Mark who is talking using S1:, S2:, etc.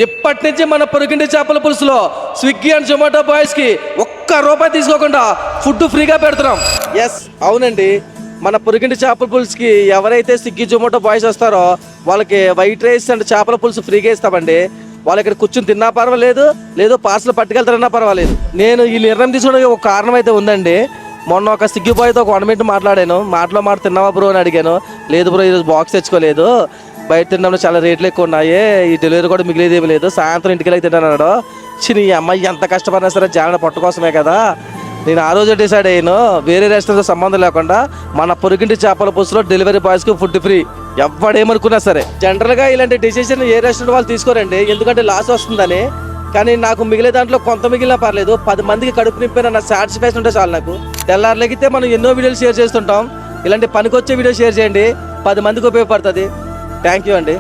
S1: ఇప్పటి నుంచి మన పొరుగింటి చేపల పులుసులో స్విగ్గీ అండ్ జొమాటో బాయ్స్కి ₹1 తీసుకోకుండా ఫుడ్ ఫ్రీగా పెడుతున్నాం. ఎస్, అవునండి. మన పొరుగింటి చేపల పులుసుకి ఎవరైతే స్విగ్గీ జొమాటో బాయ్స్ వస్తారో వాళ్ళకి వైట్ రైస్ అండ్ చేపల పులుసు ఫ్రీగా ఇస్తామండి. వాళ్ళు ఇక్కడ కూర్చొని తిన్నా పర్వాలేదు, లేదు పార్సల్ పట్టుకెళ్తారన్నా పర్వాలేదు. నేను ఈ నిర్ణయం తీసుకోవడానికి ఒక కారణం అయితే ఉందండి. మొన్న ఒక స్విగ్గీ బాయ్తో ఒక 1 మినిట్ మాట్లాడాను. మాట తిన్నావా బ్రో అని అడిగాను. లేదు బ్రో, ఈరోజు బాక్స్ తెచ్చుకోలేదు, బయట తినడంలో చాలా రేట్లు ఎక్కువ ఉన్నాయి, ఈ డెలివరీ కూడా మిగిలేదేమి లేదు, సాయంత్రం ఇంటికి వెళ్ళి తింటాను. చిన్న అమ్మాయి ఎంత కష్టపడినా సరే జాన పొట్ట కోసమే కదా. నేను ఆ రోజు డిసైడ్ అయ్యాను, వేరే రెస్టారెంట్తో సంబంధం లేకుండా మన పొరుగింటి చేపల పులుసులో డెలివరీ బాయ్స్కి ఫుడ్ ఫ్రీ. ఎవడేమనుకున్నా సరే. జనరల్గా ఇలాంటి డెసిషన్ ఏ రెస్టారెంట్ వాళ్ళు తీసుకోరండి, ఎందుకంటే లాస్ వస్తుందని. కానీ నాకు మిగిలే దాంట్లో కొంత మిగిలినా పర్లేదు, 10 మందికి కడుపు నింపిన నా సాటిస్ఫాక్షన్ ఉంటే చాలు నాకు. తెల్లారులెగితే మనం ఎన్నో వీడియోలు షేర్ చేస్తుంటాం, ఇలాంటి పనికొచ్చే వీడియో షేర్ చేయండి, 10 మందికి ఉపయోగపడుతుంది. థ్యాంక్ యూ అండి.